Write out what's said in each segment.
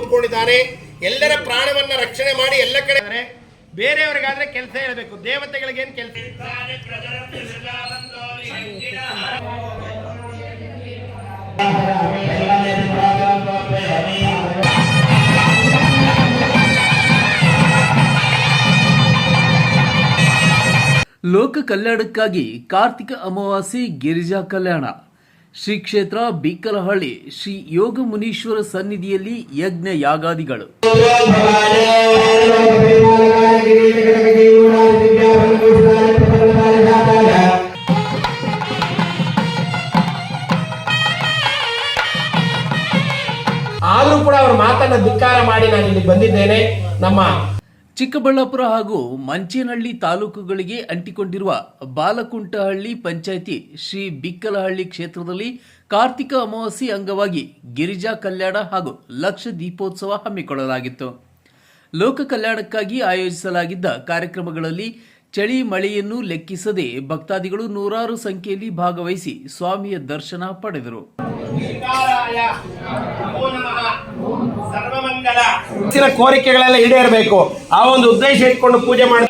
ಹೊಂದ್ಕೊಂಡಿದ್ದಾನೆ. ಎಲ್ಲರ ಪ್ರಾಣವನ್ನ ರಕ್ಷಣೆ ಮಾಡಿ ಎಲ್ಲ ಕಡೆ ಬೇರೆಯವರಿಗಾದ್ರೆ ಕೆಲಸ ಹೇಳಬೇಕು, ದೇವತೆಗಳಿಗೇನು ಕೆಲಸ? ಲೋಕ ಕಲ್ಯಾಣಕ್ಕಾಗಿ ಕಾರ್ತಿಕ ಅಮಾವಾಸ್ಯೆ ಗಿರಿಜಾ ಕಲ್ಯಾಣ. ಶ್ರೀ ಕ್ಷೇತ್ರ ಬಿಕ್ಕಲಹಳ್ಳಿ ಶ್ರೀ ಯೋಗ ಮುನೀಶ್ವರ ಸನ್ನಿಧಿಯಲ್ಲಿ ಯಜ್ಞ ಯಾಗಾದಿಗಳು. ಆದ್ರೂ ಕೂಡ ಅವ್ರ ಮಾತನ್ನ ಧಿಕ್ಕಾರ ಮಾಡಿ ನಾನು ಇಲ್ಲಿ ಬಂದಿದ್ದೇನೆ. ನಮ್ಮ ಚಿಕ್ಕಬಳ್ಳಾಪುರ ಹಾಗೂ ಮಂಚೇನಹಳ್ಳಿ ತಾಲೂಕುಗಳಿಗೆ ಅಂಟಿಕೊಂಡಿರುವ ಬಾಲಕುಂಟಹಳ್ಳಿ ಪಂಚಾಯಿತಿ ಶ್ರೀ ಬಿಕ್ಕಲಹಳ್ಳಿ ಕ್ಷೇತ್ರದಲ್ಲಿ ಕಾರ್ತಿಕ ಅಮಾವಾಸ್ಯೆ ಅಂಗವಾಗಿ ಗಿರಿಜಾ ಕಲ್ಯಾಣ ಹಾಗೂ ಲಕ್ಷ ದೀಪೋತ್ಸವ ಹಮ್ಮಿಕೊಳ್ಳಲಾಗಿತ್ತು. ಲೋಕ ಕಲ್ಯಾಣಕ್ಕಾಗಿ ಆಯೋಜಿಸಲಾಗಿದ್ದ ಕಾರ್ಯಕ್ರಮಗಳಲ್ಲಿ ಚಳಿ ಮಳೆಯನ್ನು ಲೆಕ್ಕಿಸದೆ ಭಕ್ತಾದಿಗಳು ನೂರಾರು ಸಂಖ್ಯೆಯಲ್ಲಿ ಭಾಗವಹಿಸಿ ಸ್ವಾಮಿಯ ದರ್ಶನ ಪಡೆದರು. ಕೋರಿಕೆಗಳೆಲ್ಲ ಈಡೇರಬೇಕು, ಆ ಒಂದು ಉದ್ದೇಶ ಇಟ್ಕೊಂಡು ಪೂಜೆ ಮಾಡಿ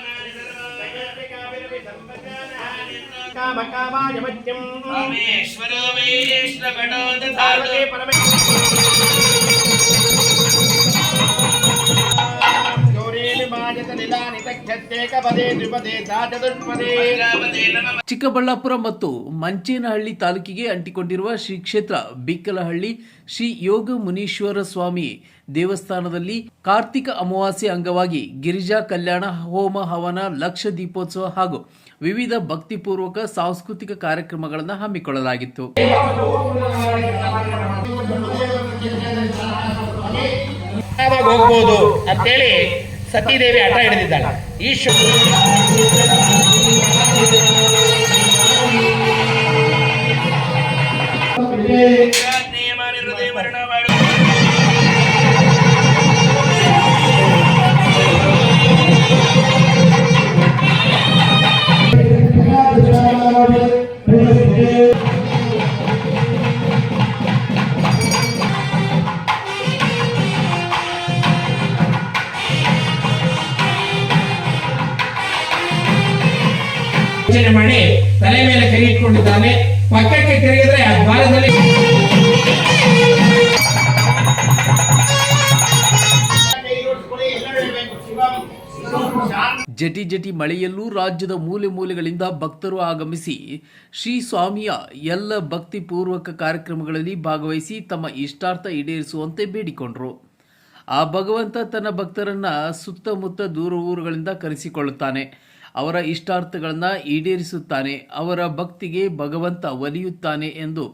ಚಿಕ್ಕಬಳ್ಳಾಪುರ ಮತ್ತು ಮಂಚೇನಹಳ್ಳಿ ತಾಲೂಕಿಗೆ ಅಂಟಿಕೊಂಡಿರುವ ಶ್ರೀ ಕ್ಷೇತ್ರ ಬಿಕ್ಕಲಹಳ್ಳಿ ಶ್ರೀ ಯೋಗ ಮುನೀಶ್ವರ ಸ್ವಾಮಿ ದೇವಸ್ಥಾನದಲ್ಲಿ ಕಾರ್ತಿಕ ಅಮಾವಾಸ್ಯೆ ಅಂಗವಾಗಿ ಗಿರಿಜಾ ಕಲ್ಯಾಣ, ಹೋಮ ಹವನ, ಲಕ್ಷ ದೀಪೋತ್ಸವ ಹಾಗೂ ವಿವಿಧ ಭಕ್ತಿಪೂರ್ವಕ ಸಾಂಸ್ಕೃತಿಕ ಕಾರ್ಯಕ್ರಮಗಳನ್ನು ಹಮ್ಮಿಕೊಳ್ಳಲಾಗಿತ್ತು. ಹೋಗ್ಬೋದು ಅಂತೇಳಿ ಸತೀದೇವಿ ಹಠ ಹಿಡಿದಿದ್ದಾಳೆ. ಈ ಮಾಡಿ ತಲೆ ಮೇಲೆ ಕೈ ಇಟ್ಕೊಂಡಿದ್ದಾನೆ. ಪಕ್ಕಕ್ಕೆ ತಿರುಗಿದ್ರೆ ಆ ದ್ವಾರದಲ್ಲಿ ಜಟಿ ಜಟಿ ಮಳೆಯಲ್ಲೂ ರಾಜ್ಯದ ಮೂಲೆ ಮೂಲೆಗಳಿಂದ ಭಕ್ತರು ಆಗಮಿಸಿ ಶ್ರೀ ಸ್ವಾಮಿಯ ಎಲ್ಲ ಭಕ್ತಿಪೂರ್ವಕ ಕಾರ್ಯಕ್ರಮಗಳಲ್ಲಿ ಭಾಗವಹಿಸಿ ತಮ್ಮ ಇಷ್ಟಾರ್ಥ ಈಡೇರಿಸುವಂತೆ ಬೇಡಿಕೊಂಡರು. ಆ ಭಗವಂತ ತನ್ನ ಭಕ್ತರನ್ನ ಸುತ್ತಮುತ್ತ ದೂರ ಊರುಗಳಿಂದ ಕರೆಸಿಕೊಳ್ಳುತ್ತಾನೆ, ಅವರ ಇಷ್ಟಾರ್ಥಗಳನ್ನು ಈಡೇರಿಸುತ್ತಾನೆ, ಅವರ ಭಕ್ತಿಗೆ ಭಗವಂತ ಒಲಿಯುತ್ತಾನೆ ಎಂದು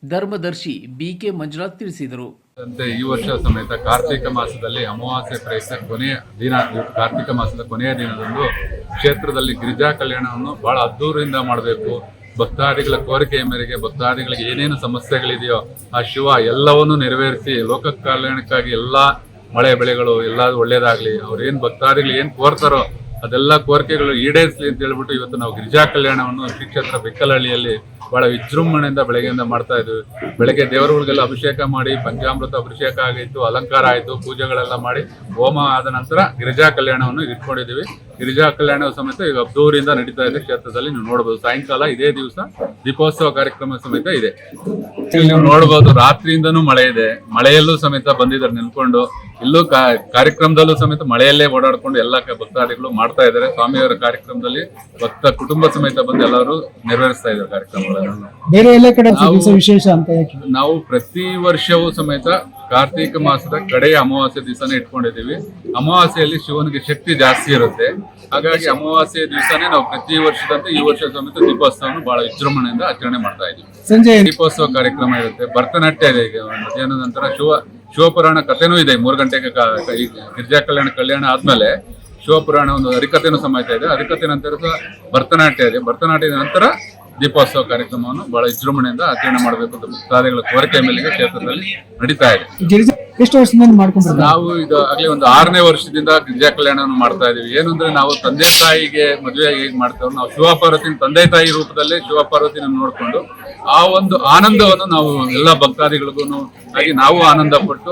ಧರ್ಮದರ್ಶಿ BK ಮಂಜುನಾಥ್ ತಿಳಿಸಿದರು. ಈ ವರ್ಷ ಸಮೇತ ಕಾರ್ತಿಕ ಮಾಸದಲ್ಲಿ ಅಮಾವಾಸ್ಯೆ ಪ್ರಯುಕ್ತ ಕಾರ್ತಿಕ ಮಾಸದ ಕೊನೆಯ ದಿನದಂದು ಕ್ಷೇತ್ರದಲ್ಲಿ ಗಿರಿಜಾ ಕಲ್ಯಾಣವನ್ನು ಬಹಳ ಅದ್ದೂರಿಯಿಂದ ಮಾಡಬೇಕು. ಭಕ್ತಾದಿಗಳ ಕೋರಿಕೆಯ ಮೇರೆಗೆ ಭಕ್ತಾದಿಗಳಿಗೆ ಏನೇನು ಸಮಸ್ಯೆಗಳಿದೆಯೋ ಆ ಶಿವ ಎಲ್ಲವನ್ನೂ ನೆರವೇರಿಸಿ ಲೋಕ ಕಲ್ಯಾಣಕ್ಕಾಗಿ ಎಲ್ಲ ಮಳೆ ಬೆಳೆಗಳು ಎಲ್ಲ ಒಳ್ಳೇದಾಗ್ಲಿ, ಅವ್ರು ಏನು ಭಕ್ತಾದಿಗಳು ಏನು ಕೋರ್ತಾರೋ ಅದೆಲ್ಲ ಕೋರಿಕೆಗಳು ಈಡೇರಿಸಲಿ ಅಂತ ಹೇಳ್ಬಿಟ್ಟು ಇವತ್ತು ನಾವು ಗಿರಿಜಾ ಕಲ್ಯಾಣವನ್ನು ಶ್ರೀ ಕ್ಷೇತ್ರ ಬಿಕ್ಕಲಹಳ್ಳಿಯಲ್ಲಿ ಬಹಳ ವಿಜೃಂಭಣೆಯಿಂದ ಬೆಳಗ್ಗೆಯಿಂದ ಮಾಡ್ತಾ ಇದ್ವಿ. ಬೆಳಗ್ಗೆ ದೇವರುಗಳಿಗೆಲ್ಲ ಅಭಿಷೇಕ ಮಾಡಿ ಪಂಚಾಮೃತ ಅಭಿಷೇಕ ಆಗಿತ್ತು, ಅಲಂಕಾರ ಆಯಿತು, ಪೂಜೆಗಳೆಲ್ಲ ಮಾಡಿ ಹೋಮ ಆದ ನಂತರ ಗಿರಿಜಾ ಕಲ್ಯಾಣವನ್ನು ಇಟ್ಕೊಂಡಿದ್ದೀವಿ. ಗಿರಿಜಾ ಕಲ್ಯಾಣ ಸಮೇತ ಈಗ ಅದ್ದೂರಿಯಿಂದ ನಡೀತಾ ಇದೆ ಕ್ಷೇತ್ರದಲ್ಲಿ. ನೀವು ನೋಡಬಹುದು ಸಾಯಂಕಾಲ ಇದೇ ದಿವಸ ದೀಪೋತ್ಸವ ಕಾರ್ಯಕ್ರಮ ಸಮೇತ ಇದೆ. ನೀವು ನೋಡಬಹುದು ರಾತ್ರಿಯಿಂದನೂ ಮಳೆ ಇದೆ, ಮಳೆಯಲ್ಲೂ ಸಮೇತ ಬಂದಿದ್ದಾರೆ ನಿಲ್ಕೊಂಡು. ಇಲ್ಲೂ ಕಾರ್ಯಕ್ರಮದಲ್ಲೂ ಸಮೇತ ಮಳೆಯಲ್ಲೇ ಓಡಾಡ್ಕೊಂಡು ಎಲ್ಲ ಭಕ್ತಾದಿಗಳು ಮಾಡ್ತಾ ಇದ್ದಾರೆ. ಸ್ವಾಮಿಯವರ ಕಾರ್ಯಕ್ರಮದಲ್ಲಿ ಭಕ್ತ ಕುಟುಂಬ ಸಮೇತ ಬಂದು ಎಲ್ಲರೂ ನೆರವೇರಿಸ್ತಾ ಇದ್ದಾರೆ ಕಾರ್ಯಕ್ರಮಗಳನ್ನು. ಬೇರೆ ಎಲ್ಲ ಕಡೆ ವಿಶೇಷ ಅಂತ ನಾವು ಪ್ರತಿ ವರ್ಷವೂ ಸಮೇತ ಕಾರ್ತಿಕ ಮಾಸದ ಕಡೆಯ ಅಮಾವಾಸ್ಯೆ ದಿವಸನೇ ಇಟ್ಕೊಂಡಿದ್ದೀವಿ. ಅಮಾವಾಸ್ಯೆಯಲ್ಲಿ ಶಿವನಿಗೆ ಶಕ್ತಿ ಜಾಸ್ತಿ ಇರುತ್ತೆ, ಹಾಗಾಗಿ ಅಮಾವಾಸ್ಯೆ ದಿವಸನೇ ನಾವು ಪ್ರತಿ ವರ್ಷದಂತೆ ಈ ವರ್ಷ ಸಮೇತ ದೀಪೋತ್ಸವವನ್ನು ಬಹಳ ವಿಜೃಂಭಣೆಯಿಂದ ಆಚರಣೆ ಮಾಡ್ತಾ ಇದ್ದೀವಿ. ಸಂಜೆ ದೀಪೋತ್ಸವ ಕಾರ್ಯಕ್ರಮ ಇರುತ್ತೆ, ಭರತನಾಟ್ಯ ಇದೆ. ಈಗ ಮಧ್ಯಾಹ್ನದ ನಂತರ ಶಿವಪುರಾಣ ಕಥೆನೂ ಇದೆ. 3 ಗಂಟೆಗೆ ಗಿರಿಜಾ ಕಲ್ಯಾಣ ಆದ್ಮೇಲೆ ಶಿವಪುರಾಣ ಒಂದು ಹರಿಕಥೆನೂ ಸಮೇತ ಇದೆ. ಹರಿಕಥೆ ನಂತರ ಭರತನಾಟ್ಯ ಇದೆ. ಭರತನಾಟ್ಯದ ನಂತರ ದೀಪೋತ್ಸವ ಕಾರ್ಯಕ್ರಮವನ್ನು ಬಹಳ ವಿಜೃಂಭಣೆಯಿಂದ ಆಚರಣೆ ಮಾಡಬೇಕು ಅಂತ ಭಕ್ತಾದಿಗಳ ಕೋರಿಕೆ ಮೇಲೆಗೆ ಕ್ಷೇತ್ರದಲ್ಲಿ ನಡೀತಾ ಇದೆ. ಎಷ್ಟು ವರ್ಷದಿಂದ ಮಾಡ್ಕೊಂಡು ನಾವು ಇದು ಆಗ್ಲೇ ಒಂದು 6ನೇ ವರ್ಷದಿಂದ ಗಿರಿಜಾ ಕಲ್ಯಾಣವನ್ನು ಮಾಡ್ತಾ ಇದೀವಿ. ಏನಂದ್ರೆ ನಾವು ತಂದೆ ತಾಯಿಗೆ ಮದುವೆ ಹೇಗೆ ಮಾಡ್ತೇವೆ, ನಾವು ಶಿವಪಾರ್ವತಿನ ತಂದೆ ತಾಯಿ ರೂಪದಲ್ಲಿ ಶಿವಪಾರ್ವತಿನ ನೋಡ್ಕೊಂಡು ಆ ಒಂದು ಆನಂದವನ್ನು ನಾವು ಎಲ್ಲ ಭಕ್ತಾದಿಗಳಿಗೂ ಹಾಗೆ ನಾವು ಆನಂದ ಪಟ್ಟು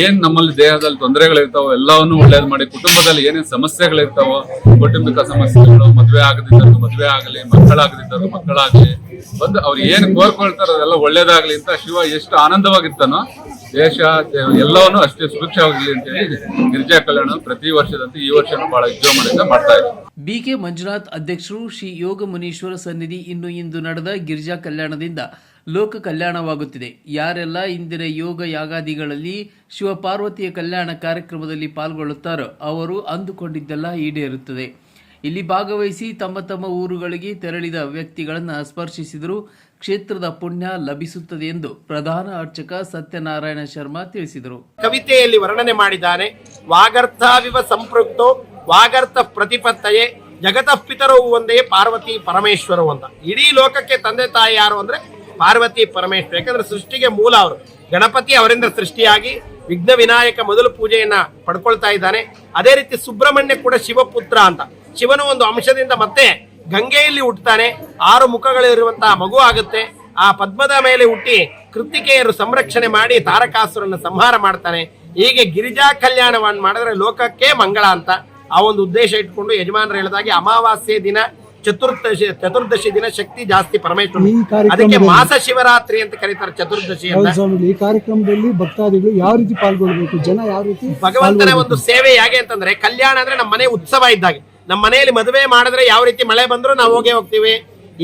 ಏನ್ ನಮ್ಮಲ್ಲಿ ದೇಹದಲ್ಲಿ ತೊಂದರೆಗಳಿರ್ತಾವೋ ಎಲ್ಲವನ್ನು ಒಳ್ಳೇದು ಮಾಡಿ, ಕುಟುಂಬದಲ್ಲಿ ಏನೇನ್ ಸಮಸ್ಯೆಗಳಿರ್ತಾವೋ, ಕೌಟುಂಬಿಕ ಸಮಸ್ಯೆಗಳು, ಮದುವೆ ಆಗದಿದ್ದವ್ರು ಮದುವೆ ಆಗಲಿ, ಮಕ್ಕಳಾಗದಿದ್ದವ್ರು ಮಕ್ಕಳಾಗ್ಲಿ, ಬಂದು ಅವ್ರು ಏನ್ ಕೋರ್ಕೊಳ್ತಾರೋ ಅದೆಲ್ಲ ಒಳ್ಳೇದಾಗ್ಲಿ ಅಂತ ಶಿವ ಎಷ್ಟು ಆನಂದವಾಗಿರ್ತಾನೋ ದೇಶ ಎಲ್ಲವನ್ನೂ ಅಷ್ಟೇ ಸುಭಿಕ್ಷವಾಗಲಿ ಅಂತ ಹೇಳಿ ಗಿರಿಜಾ ಕಲ್ಯಾಣ ಪ್ರತಿ ವರ್ಷದಂತೆ ಈ ವರ್ಷನೂ ಬಹಳ ವಿಜೃಂಭಣೆಯಿಂದ ಮಾಡ್ತಾ ಇದ್ದಾರೆ. ಬಿಕೆ ಮಂಜುನಾಥ್ ಅಧ್ಯಕ್ಷರು, ಶ್ರೀ ಯೋಗ ಮುನೀಶ್ವರ ಸನ್ನಿಧಿ ಇಂದು ನಡೆದ ಗಿರಿಜಾ ಕಲ್ಯಾಣದಿಂದ ಲೋಕ ಕಲ್ಯಾಣವಾಗುತ್ತಿದೆ. ಯಾರೆಲ್ಲ ಇಂದಿನ ಯೋಗ ಯಾಗಾದಿಗಳಲ್ಲಿ ಶಿವಪಾರ್ವತಿಯ ಕಲ್ಯಾಣ ಕಾರ್ಯಕ್ರಮದಲ್ಲಿ ಪಾಲ್ಗೊಳ್ಳುತ್ತಾರೋ ಅವರು ಅಂದುಕೊಂಡಿದ್ದೆಲ್ಲ ಈಡೇರುತ್ತದೆ. ಇಲ್ಲಿ ಭಾಗವಹಿಸಿ ತಮ್ಮ ತಮ್ಮ ಊರುಗಳಿಗೆ ತೆರಳಿದ ವ್ಯಕ್ತಿಗಳನ್ನು ಸ್ಪರ್ಶಿಸಿದರೂ ಕ್ಷೇತ್ರದ ಪುಣ್ಯ ಲಭಿಸುತ್ತದೆ ಎಂದು ಪ್ರಧಾನ ಅರ್ಚಕ ಸತ್ಯನಾರಾಯಣ ಶರ್ಮಾ ತಿಳಿಸಿದರು. ಕವಿತೆಯಲ್ಲಿ ವರ್ಣನೆ ಮಾಡಿದ್ದಾನೆ. ವಾಗರ್ಥವಿವ ಸಂಪೃಕ್ತೋ ವಾಗರ್ಥ ಪ್ರತಿಪತ್ತಯೇ ಜಗತಃ ಪಿತರವು ಒಂದೇ ಪಾರ್ವತಿ ಪರಮೇಶ್ವರವು ಅಂತ. ಇಡೀ ಲೋಕಕ್ಕೆ ತಂದೆ ತಾಯಿ ಯಾರು ಅಂದ್ರೆ ಪಾರ್ವತಿ ಪರಮೇಶ್ವರ. ಯಾಕಂದ್ರೆ ಸೃಷ್ಟಿಗೆ ಮೂಲ ಅವರು. ಗಣಪತಿ ಅವರಿಂದ ಸೃಷ್ಟಿಯಾಗಿ ವಿಘ್ನ ವಿನಾಯಕ ಮೊದಲು ಪೂಜೆಯನ್ನ ಪಡ್ಕೊಳ್ತಾ ಇದ್ದಾನೆ. ಅದೇ ರೀತಿ ಸುಬ್ರಹ್ಮಣ್ಯ ಕೂಡ ಶಿವಪುತ್ರ ಅಂತ. ಶಿವನ ಒಂದು ಅಂಶದಿಂದ ಮತ್ತೆ ಗಂಗೆಯಲ್ಲಿ ಹುಟ್ಟುತ್ತಾನೆ. 6 ಮುಖಗಳಿರುವಂತಹ ಮಗು ಆಗುತ್ತೆ. ಆ ಪದ್ಮದ ಮೇಲೆ ಹುಟ್ಟಿ ಕೃತಿಕೆಯರು ಸಂರಕ್ಷಣೆ ಮಾಡಿ ತಾರಕಾಸುರನ್ನ ಸಂಹಾರ ಮಾಡ್ತಾನೆ. ಹೀಗೆ ಗಿರಿಜಾ ಕಲ್ಯಾಣವನ್ನು ಮಾಡಿದ್ರೆ ಲೋಕಕ್ಕೆ ಮಂಗಳ ಅಂತ ಆ ಒಂದು ಉದ್ದೇಶ ಇಟ್ಕೊಂಡು ಯಜಮಾನರು ಹೇಳಿದಾಗೆ ಅಮಾವಾಸ್ಯೆ ದಿನ ಚತುರ್ದಶಿ ದಿನ ಶಕ್ತಿ ಜಾಸ್ತಿ ಪರಮೇಶ್ವರ. ಅದಕ್ಕೆ ಮಾಸ ಶಿವರಾತ್ರಿ ಅಂತ ಕರೀತಾರೆ ಚತುರ್ದಶಿ ಅಂತ. ಈ ಕಾರ್ಯಕ್ರಮದಲ್ಲಿ ಭಕ್ತಾದಿಗಳು ಯಾವ ರೀತಿ ಪಾಲ್ಗೊಳ್ಬೇಕು, ಜನ ಯಾವ ರೀತಿ ಭಗವಂತನ ಒಂದು ಸೇವೆ ಹೇಗೆ ಅಂತಂದ್ರೆ, ಕಲ್ಯಾಣ ಅಂದ್ರೆ ನಮ್ಮ ಮನೆ ಉತ್ಸವ ಇದ್ದಾಗೆ. ನಮ್ಮ ಮನೆಯಲ್ಲಿ ಮದುವೆ ಮಾಡಿದ್ರೆ ಯಾವ ರೀತಿ ಮಳೆ ಬಂದ್ರು ನಾವು ಹೋಗ್ತೀವಿ,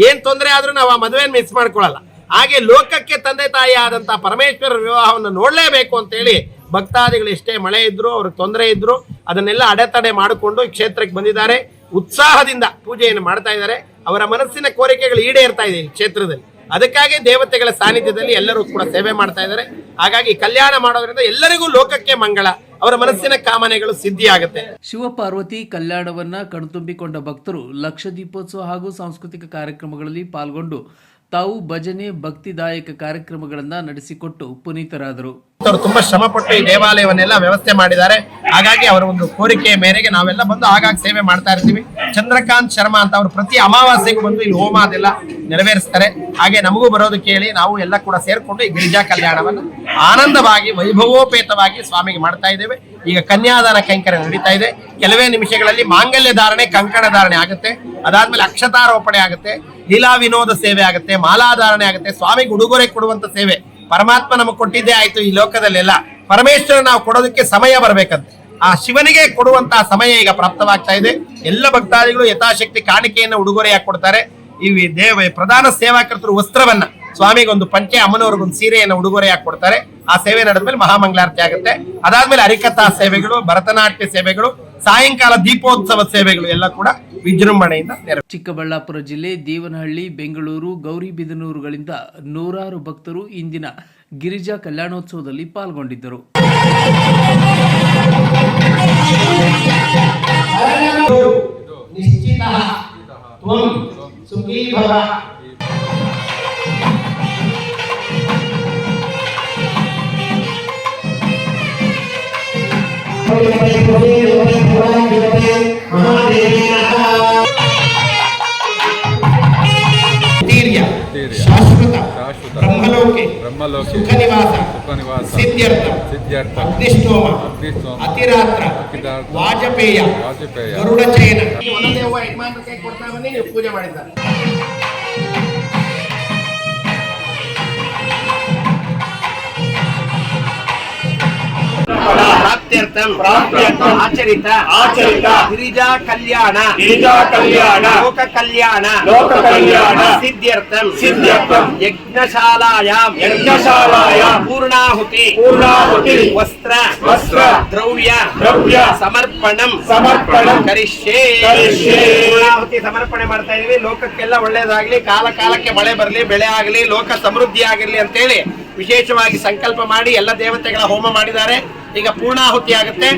ಏನ್ ತೊಂದರೆ ಆದ್ರೂ ನಾವು ಆ ಮದುವೆಯನ್ನು ಮಿಸ್ ಮಾಡ್ಕೊಳ್ಳಲ್ಲ. ಹಾಗೆ ಲೋಕಕ್ಕೆ ತಂದೆ ತಾಯಿ ಆದಂತಹ ಪರಮೇಶ್ವರ ವಿವಾಹವನ್ನು ನೋಡ್ಲೇಬೇಕು ಅಂತ ಹೇಳಿ ಭಕ್ತಾದಿಗಳು ಎಷ್ಟೇ ಮಳೆ ಇದ್ರು, ಅವ್ರಿಗೆ ತೊಂದರೆ ಇದ್ರು ಅದನ್ನೆಲ್ಲ ಅಡೆತಡೆ ಮಾಡಿಕೊಂಡು ಈ ಕ್ಷೇತ್ರಕ್ಕೆ ಬಂದಿದ್ದಾರೆ. ಉತ್ಸಾಹದಿಂದ ಪೂಜೆಯನ್ನು ಮಾಡ್ತಾ ಇದ್ದಾರೆ. ಅವರ ಮನಸ್ಸಿನ ಕೋರಿಕೆಗಳು ಈಡೇರ್ತಾ ಇದೆ ಈ ಕ್ಷೇತ್ರದಲ್ಲಿ. ಅದಕ್ಕಾಗಿ ದೇವತೆಗಳ ಸಾನ್ನಿಧ್ಯದಲ್ಲಿ ಎಲ್ಲರೂ ಕೂಡ ಸೇವೆ ಮಾಡ್ತಾ ಇದ್ದಾರೆ. ಹಾಗಾಗಿ ಕಲ್ಯಾಣ ಮಾಡೋದ್ರಿಂದ ಎಲ್ಲರಿಗೂ ಲೋಕಕ್ಕೆ ಮಂಗಳ, ಅವರ ಮನಸ್ಸಿನ ಕಾಮನೆಗಳು ಸಿದ್ಧಿಯಾಗುತ್ತೆ. ಶಿವಪಾರ್ವತಿ ಕಲ್ಯಾಣವನ್ನ ಕಣ್ತುಂಬಿಕೊಂಡ ಭಕ್ತರು ಲಕ್ಷ ದೀಪೋತ್ಸವ ಹಾಗೂ ಸಾಂಸ್ಕೃತಿಕ ಕಾರ್ಯಕ್ರಮಗಳಲ್ಲಿ ಪಾಲ್ಗೊಂಡು ತಾವು ಭಜನೆ, ಭಕ್ತಿದಾಯಕ ಕಾರ್ಯಕ್ರಮಗಳನ್ನ ನಡೆಸಿಕೊಟ್ಟು ಪುನೀತರಾದರು. ಅವರು ತುಂಬಾ ಶ್ರಮ ಪಟ್ಟು ಈ ದೇವಾಲಯವನ್ನೆಲ್ಲ ವ್ಯವಸ್ಥೆ ಮಾಡಿದ್ದಾರೆ. ಹಾಗಾಗಿ ಅವರ ಒಂದು ಕೋರಿಕೆಯ ಮೇರೆಗೆ ನಾವೆಲ್ಲ ಬಂದು ಆಗಾಗ ಸೇವೆ ಮಾಡ್ತಾ ಇರ್ತೀವಿ. ಚಂದ್ರಕಾಂತ್ ಶರ್ಮಾ ಅಂತ ಅವರು ಪ್ರತಿ ಅಮಾವಾಸ್ಯೆಗೂ ಬಂದು ಇಲ್ಲಿ ಹೋಮ ಅದೆಲ್ಲ ನೆರವೇರಿಸ್ತಾರೆ. ಹಾಗೆ ನಮಗೂ ಬರೋದು ಕೇಳಿ ನಾವು ಎಲ್ಲ ಕೂಡ ಸೇರ್ಕೊಂಡು ಈ ಗಿರಿಜಾ ಕಲ್ಯಾಣವನ್ನು ಆನಂದವಾಗಿ ವೈಭವೋಪೇತವಾಗಿ ಸ್ವಾಮಿಗೆ ಮಾಡ್ತಾ ಇದ್ದೇವೆ. ಈಗ ಕನ್ಯಾದಾನ ಕೈಂಕರ್ಯ ನಡೀತಾ ಇದೆ. ಕೆಲವೇ ನಿಮಿಷಗಳಲ್ಲಿ ಮಾಂಗಲ್ಯ ಧಾರಣೆ, ಕಂಕಣ ಧಾರಣೆ ಆಗುತ್ತೆ. ಅದಾದ್ಮೇಲೆ ಅಕ್ಷತಾರೋಪಣೆ ಆಗುತ್ತೆ, ಲೀಲಾ ವಿನೋದ ಸೇವೆ ಆಗುತ್ತೆ, ಮಾಲಾಧಾರಣೆ ಆಗುತ್ತೆ. ಸ್ವಾಮಿಗೆ ಉಡುಗೊರೆ ಕೊಡುವಂತ ಸೇವೆ ಪರಮಾತ್ಮ ನಮಗೆ ಕೊಟ್ಟಿದ್ದೇ ಆಯ್ತು. ಈ ಲೋಕದಲ್ಲೆಲ್ಲ ಪರಮೇಶ್ವರ ನಾವು ಕೊಡೋದಕ್ಕೆ ಸಮಯ ಬರ್ಬೇಕಂತೆ. ಆ ಶಿವನಿಗೆ ಕೊಡುವಂತಹ ಸಮಯ ಈಗ ಪ್ರಾಪ್ತವಾಗ್ತಾ ಇದೆ. ಎಲ್ಲ ಭಕ್ತಾದಿಗಳು ಯಥಾಶಕ್ತಿ ಕಾಣಿಕೆಯನ್ನ ಉಡುಗೊರೆಯಾಗಿ ಕೊಡ್ತಾರೆ. ಈ ಪ್ರಧಾನ ಸೇವಾಕರ್ತರು ವಸ್ತ್ರವನ್ನ ಸ್ವಾಮಿಗೆ ಒಂದು ಪಂಚೆ, ಅಮ್ಮನವ್ರಿಗೊಂದು ಸೀರೆಯನ್ನು ಉಡುಗೊರೆಯಾಗಿ ಕೊಡ್ತಾರೆ. ಆ ಸೇವೆ ನಡೆದ್ಮೇಲೆ ಮಹಾಮಂಗಳಾರತಿ ಆಗುತ್ತೆ. ಅದಾದ್ಮೇಲೆ ಹರಿಕಥಾ ಸೇವೆಗಳು, ಭರತನಾಟ್ಯ ಸೇವೆಗಳು, ಸಾಯಂಕಾಲ ದೀಪೋತ್ಸವ ಸೇವೆಗಳು ಎಲ್ಲ ಕೂಡ ವಿಜೃಂಭಣೆಯಿಂದ ನೆರವೇರಿವೆ. ಚಿಕ್ಕಬಳ್ಳಾಪುರ ಜಿಲ್ಲೆ ದೇವನಹಳ್ಳಿ, ಬೆಂಗಳೂರು, ಗೌರಿಬಿದನೂರುಗಳಿಂದ ನೂರಾರು ಭಕ್ತರು ಇಂದಿನ ಗಿರಿಜಾ ಕಲ್ಯಾಣೋತ್ಸವದಲ್ಲಿ ಪಾಲ್ಗೊಂಡಿದ್ದರು. ಶಾಶ್ವತ ಶಾಶ್ವತ ಬ್ರಹ್ಮಲೋಕೆ ಬ್ರಹ್ಮಲೋಕೆ ಸುಖ ನಿವಾಸ ಸುಖನಿವಾಸ ಸಿದ್ಧ್ಯರ್ಥ ಸಿದ್ಧ್ಯರ್ಥ ಅಗ್ನಿಷ್ಟೋಮ ಅಗ್ನಿಸ್ತೋಮ ಅತಿರಾತ್ರ ಅತಿರಾತ್ರ ವಾಜಪೇಯ ವಾಜಪೇಯ ಗರುಡ ಚಯನ. ಒಂದೊಂದೇ ಹೂವ ಯಜಮಾನರ ಕೈ ಕೊಡ್ತಾ ಬನ್ನಿ, ನೀವು ಪೂಜೆ ಮಾಡಿದ್ದಾರೆ. ಪ್ರಾಪ್ತ್ಯರ್ಥಂ ಆಚರಿತ ಗಿರಿಜಾ ಕಲ್ಯಾಣ ಲೋಕ ಕಲ್ಯಾಣ ಸಿದ್ಧ್ಯರ್ಥಂ ಯಜ್ಞಶಾಲಾಯಾಂ ಪೂರ್ಣಾಹುತಿ ವಸ್ತ್ರ ದ್ರವ್ಯ ಸಮರ್ಪಣಂ ಕರಿಷ್ಯೇ. ಪೂರ್ಣಾಹುತಿ ಸಮರ್ಪಣೆ ಮಾಡ್ತಾ ಇದೀವಿ. ಲೋಕಕ್ಕೆಲ್ಲ ಒಳ್ಳೇದಾಗ್ಲಿ, ಕಾಲ ಕಾಲಕ್ಕೆ ಮಳೆ ಬರಲಿ, ಬೆಳೆ ಆಗಲಿ, ಲೋಕ ಸಮೃದ್ಧಿ ಆಗಿರ್ಲಿ ಅಂತೇಳಿ ವಿಶೇಷವಾಗಿ ಸಂಕಲ್ಪ ಮಾಡಿ ಎಲ್ಲ ದೇವತೆಗಳ ಹೋಮ ಮಾಡಿದ್ದಾರೆ. ಈಗ ಪೂರ್ಣಾಹುತಿ ಆಗುತ್ತೆ.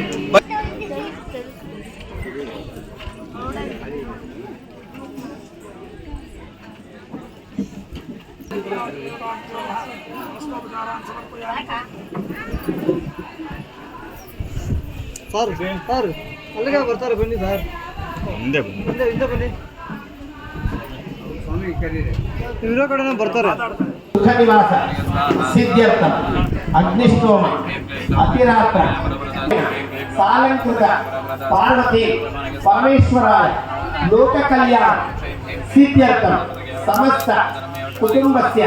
ಸರ್ ಅಲ್ಲಿಗೆ ಬರ್ತಾರೆ, ಬನ್ನಿ ಸರ್, ಹಿಂದೆ ಬನ್ನಿ. ಸುಖ ನಿವಾಸ ಸಿದ್ಧ್ಯರ್ಥ ಅಗ್ನಿಷ್ಟೋಮ ಅತಿರಾತ್ರ ಸಾಲಂಕೃತ ಪಾರ್ವತಿ ಪರಮೇಶ್ವರಾಯ ಲೋಕ ಕಲ್ಯಾಣ ಸಿದ್ಧ್ಯರ್ಥ ಸಮಸ್ತ ಕುಟುಂಬಸ್ಯ